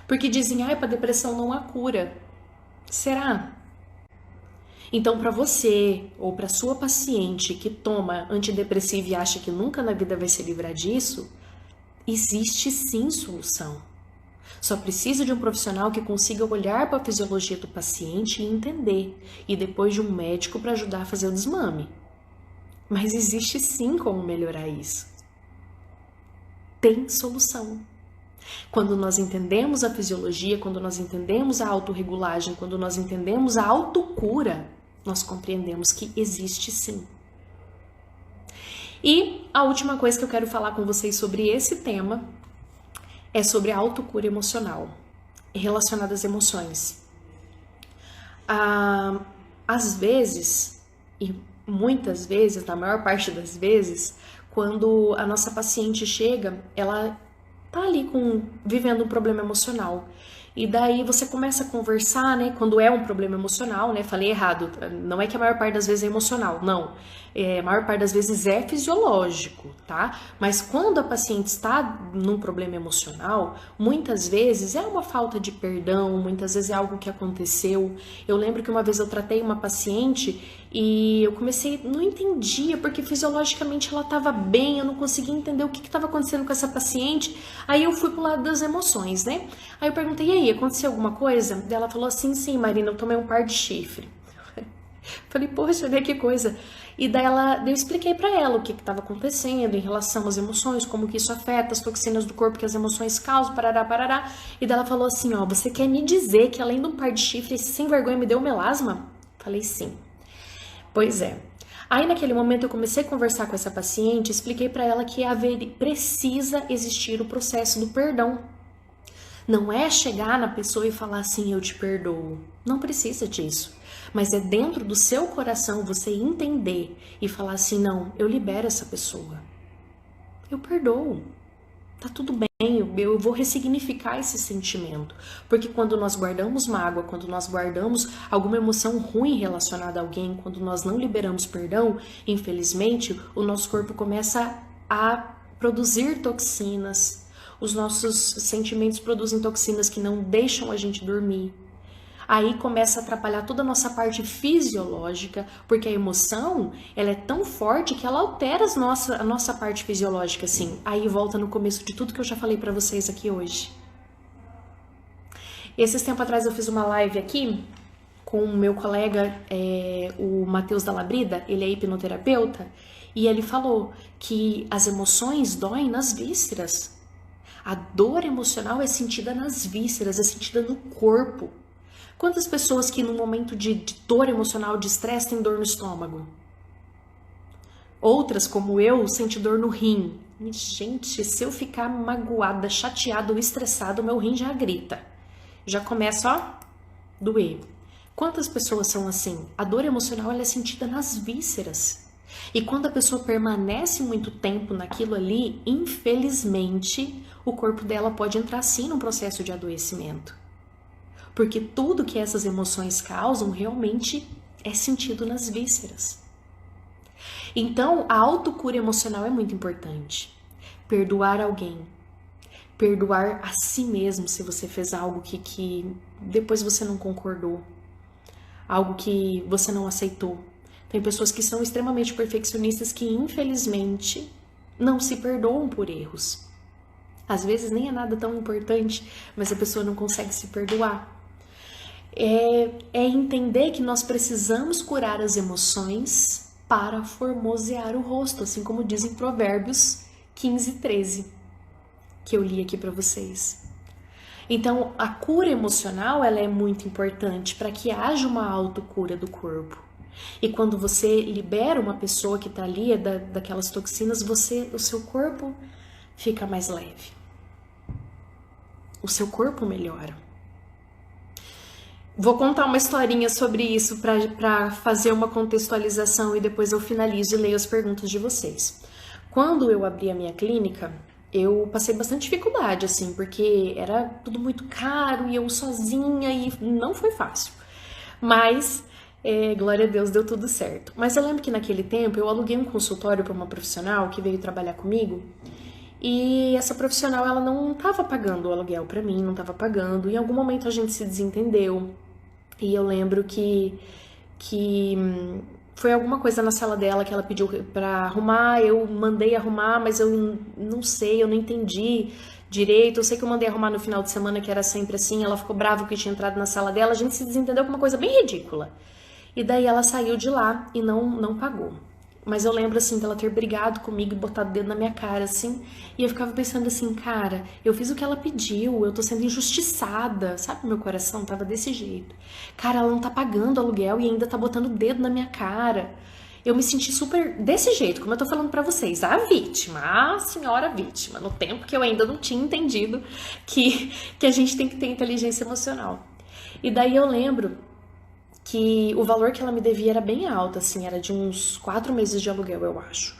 Porque dizem, para depressão não há cura. Será? Então, para você ou para sua paciente que toma antidepressivo e acha que nunca na vida vai se livrar disso, existe sim solução. Só precisa de um profissional que consiga olhar para a fisiologia do paciente e entender, e depois de um médico para ajudar a fazer o desmame. Mas existe sim como melhorar isso. Tem solução. Quando nós entendemos a fisiologia, quando nós entendemos a autorregulagem, quando nós entendemos a autocura, nós compreendemos que existe sim. E a última coisa que eu quero falar com vocês sobre esse tema é sobre a autocura emocional, relacionada às emoções. Às vezes, e muitas vezes, na maior parte das vezes, quando a nossa paciente chega, ela tá ali vivendo um problema emocional. E daí você começa a conversar, né? Quando é um problema emocional, né? Falei errado, não é que a maior parte das vezes é emocional, não. A maior parte das vezes é fisiológico, tá? Mas quando a paciente está num problema emocional, muitas vezes é uma falta de perdão, muitas vezes é algo que aconteceu. Eu lembro que uma vez eu tratei uma paciente e eu não entendia, porque fisiologicamente ela estava bem, eu não conseguia entender o que estava acontecendo com essa paciente. Aí eu fui pro lado das emoções, né? Aí eu perguntei, e aí, aconteceu alguma coisa? Ela falou assim, sim, Marina, eu tomei um par de chifre. Falei, poxa, né, que coisa. E daí eu expliquei pra ela o que estava acontecendo em relação às emoções, como que isso afeta as toxinas do corpo que as emoções causam, parará, parará. E daí ela falou assim, você quer me dizer que além de um par de chifre, esse sem vergonha me deu melasma? Falei, sim. Pois é. Aí naquele momento eu comecei a conversar com essa paciente, expliquei pra ela que precisa existir o processo do perdão. Não é chegar na pessoa e falar assim, eu te perdoo. Não precisa disso. Mas é dentro do seu coração você entender e falar assim, não, eu libero essa pessoa. Eu perdoo. Tá tudo bem, eu vou ressignificar esse sentimento. Porque quando nós guardamos mágoa, quando nós guardamos alguma emoção ruim relacionada a alguém, quando nós não liberamos perdão, infelizmente, o nosso corpo começa a produzir toxinas. Os nossos sentimentos produzem toxinas que não deixam a gente dormir. Aí começa a atrapalhar toda a nossa parte fisiológica, porque a emoção, ela é tão forte que ela altera a nossa parte fisiológica, assim. Aí volta no começo de tudo que eu já falei pra vocês aqui hoje. Esses tempos atrás eu fiz uma live aqui com o meu colega, o Matheus da Labrida, ele é hipnoterapeuta, e ele falou que as emoções doem nas vísceras. A dor emocional é sentida nas vísceras, é sentida no corpo. Quantas pessoas que no momento de dor emocional, de estresse, têm dor no estômago? Outras, como eu, sentem dor no rim. E, gente, se eu ficar magoada, chateada ou estressada, o meu rim já grita. Já começa, a doer. Quantas pessoas são assim? A dor emocional ela é sentida nas vísceras. E quando a pessoa permanece muito tempo naquilo ali, infelizmente, o corpo dela pode entrar sim num processo de adoecimento. Porque tudo que essas emoções causam realmente é sentido nas vísceras. Então, a autocura emocional é muito importante. Perdoar alguém. Perdoar a si mesmo se você fez algo que depois você não concordou. Algo que você não aceitou. Tem pessoas que são extremamente perfeccionistas que, infelizmente, não se perdoam por erros. Às vezes nem é nada tão importante, mas a pessoa não consegue se perdoar. É entender que nós precisamos curar as emoções para formosear o rosto, assim como dizem Provérbios 15:13, que eu li aqui para vocês. Então, a cura emocional ela é muito importante para que haja uma autocura do corpo. E quando você libera uma pessoa que está ali daquelas toxinas, o seu corpo fica mais leve. O seu corpo melhora. Vou contar uma historinha sobre isso para fazer uma contextualização e depois eu finalizo e leio as perguntas de vocês. Quando eu abri a minha clínica, eu passei bastante dificuldade, assim, porque era tudo muito caro e eu sozinha e não foi fácil. Mas, glória a Deus, deu tudo certo. Mas eu lembro que naquele tempo eu aluguei um consultório para uma profissional que veio trabalhar comigo E essa profissional, ela não estava pagando o aluguel para mim, não estava pagando. Em algum momento a gente se desentendeu. E eu lembro que foi alguma coisa na sala dela que ela pediu pra arrumar, eu mandei arrumar, mas eu não sei, eu não entendi direito. Eu sei que eu mandei arrumar no final de semana, que era sempre assim, ela ficou brava que eu tinha entrado na sala dela, a gente se desentendeu com uma coisa bem ridícula. E daí ela saiu de lá e não pagou. Mas eu lembro, assim, dela ter brigado comigo e botado o dedo na minha cara, assim. E eu ficava pensando assim, cara, eu fiz o que ela pediu, eu tô sendo injustiçada. Sabe, meu coração tava desse jeito. Cara, ela não tá pagando aluguel e ainda tá botando o dedo na minha cara. Eu me senti super desse jeito, como eu tô falando pra vocês. A vítima, a senhora vítima. No tempo que eu ainda não tinha entendido que a gente tem que ter inteligência emocional. E daí eu lembro que o valor que ela me devia era bem alto, assim, era de uns 4 meses de aluguel, eu acho.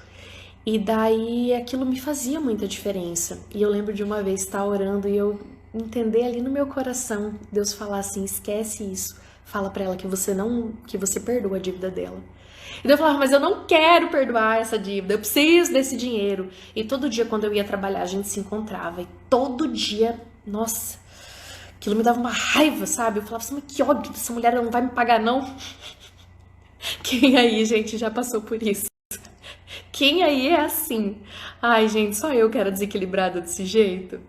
E daí aquilo me fazia muita diferença. E eu lembro de uma vez estar orando e eu entender ali no meu coração, Deus falar assim, esquece isso. Fala pra ela que você perdoa a dívida dela. E daí eu falava, mas eu não quero perdoar essa dívida, eu preciso desse dinheiro. E todo dia quando eu ia trabalhar, a gente se encontrava. E todo dia, nossa, aquilo me dava uma raiva, sabe? Eu falava assim, mas que ódio dessa mulher, ela não vai me pagar, não? Quem aí, gente, já passou por isso? Quem aí é assim? Ai, gente, só eu que era desequilibrada desse jeito?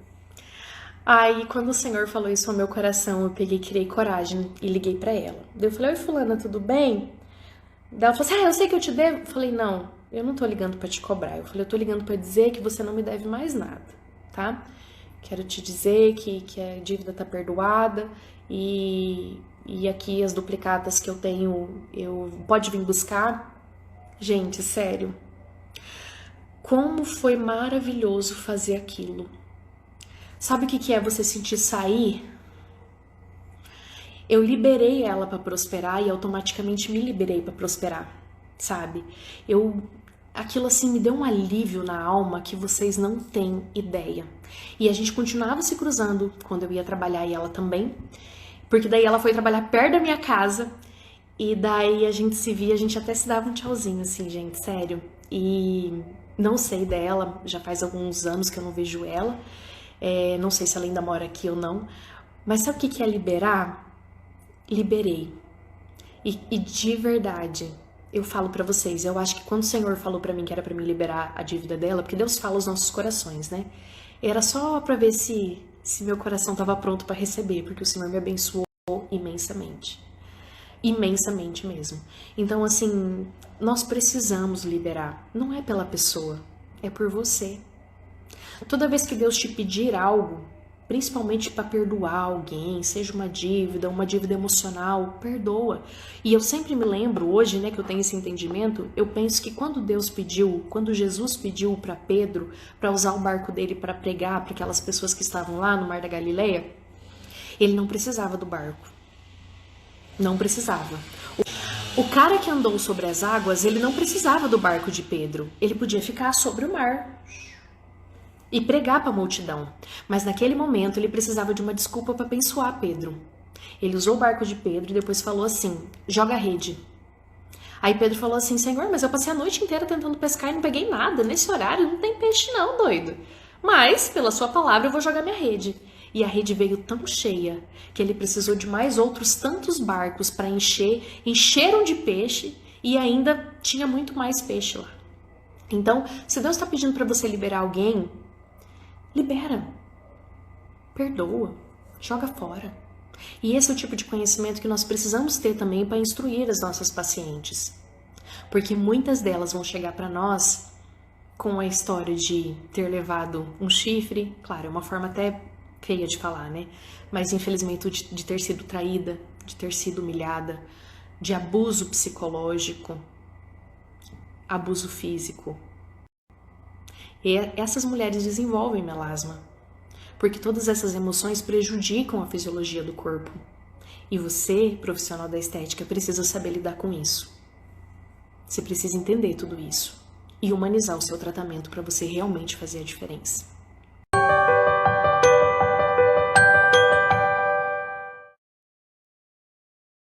Aí, quando o Senhor falou isso ao meu coração, eu peguei, criei coragem e liguei pra ela. Daí eu falei, oi, fulana, tudo bem? Daí ela falou assim, eu sei que eu te devo. Eu falei, não, eu não tô ligando pra te cobrar. Eu falei, eu tô ligando pra dizer que você não me deve mais nada, tá? Quero te dizer que a dívida tá perdoada e aqui as duplicatas que eu tenho, pode vir buscar. Gente, sério, como foi maravilhoso fazer aquilo. Sabe o que é você sentir sair? Eu liberei ela para prosperar e automaticamente me liberei para prosperar, sabe? Aquilo assim me deu um alívio na alma que vocês não têm ideia. E a gente continuava se cruzando quando eu ia trabalhar e ela também, porque daí ela foi trabalhar perto da minha casa e daí a gente se via, a gente até se dava um tchauzinho assim, gente, sério. E não sei dela, já faz alguns anos que eu não vejo ela, não sei se ela ainda mora aqui ou não, mas sabe o que é liberar? Liberei. E de verdade, eu falo pra vocês, eu acho que quando o Senhor falou pra mim que era pra mim liberar a dívida dela, porque Deus fala aos nossos corações, né? Era só pra ver se meu coração tava pronto pra receber, porque o Senhor me abençoou imensamente. Imensamente mesmo. Então, assim, nós precisamos liberar. Não é pela pessoa, é por você. Toda vez que Deus te pedir algo, principalmente para perdoar alguém, seja uma dívida emocional, perdoa. E eu sempre me lembro, hoje, né, que eu tenho esse entendimento, eu penso que quando Jesus pediu para Pedro para usar o barco dele para pregar para aquelas pessoas que estavam lá no Mar da Galileia, ele não precisava do barco. Não precisava. O cara que andou sobre as águas, ele não precisava do barco de Pedro. Ele podia ficar sobre o mar e pregar para a multidão. Mas naquele momento ele precisava de uma desculpa para abençoar Pedro. Ele usou o barco de Pedro e depois falou assim, joga a rede. Aí Pedro falou assim, Senhor, mas eu passei a noite inteira tentando pescar e não peguei nada. Nesse horário não tem peixe não, doido. Mas, pela sua palavra, eu vou jogar minha rede. E a rede veio tão cheia que ele precisou de mais outros tantos barcos para encher. Encheram de peixe e ainda tinha muito mais peixe lá. Então, se Deus está pedindo para você liberar alguém, libera, perdoa, joga fora. E esse é o tipo de conhecimento que nós precisamos ter também para instruir as nossas pacientes. Porque muitas delas vão chegar para nós com a história de ter levado um chifre, claro, é uma forma até feia de falar, né? Mas infelizmente de ter sido traída, de ter sido humilhada, de abuso psicológico, abuso físico. E essas mulheres desenvolvem melasma, porque todas essas emoções prejudicam a fisiologia do corpo. E você, profissional da estética, precisa saber lidar com isso. Você precisa entender tudo isso e humanizar o seu tratamento para você realmente fazer a diferença.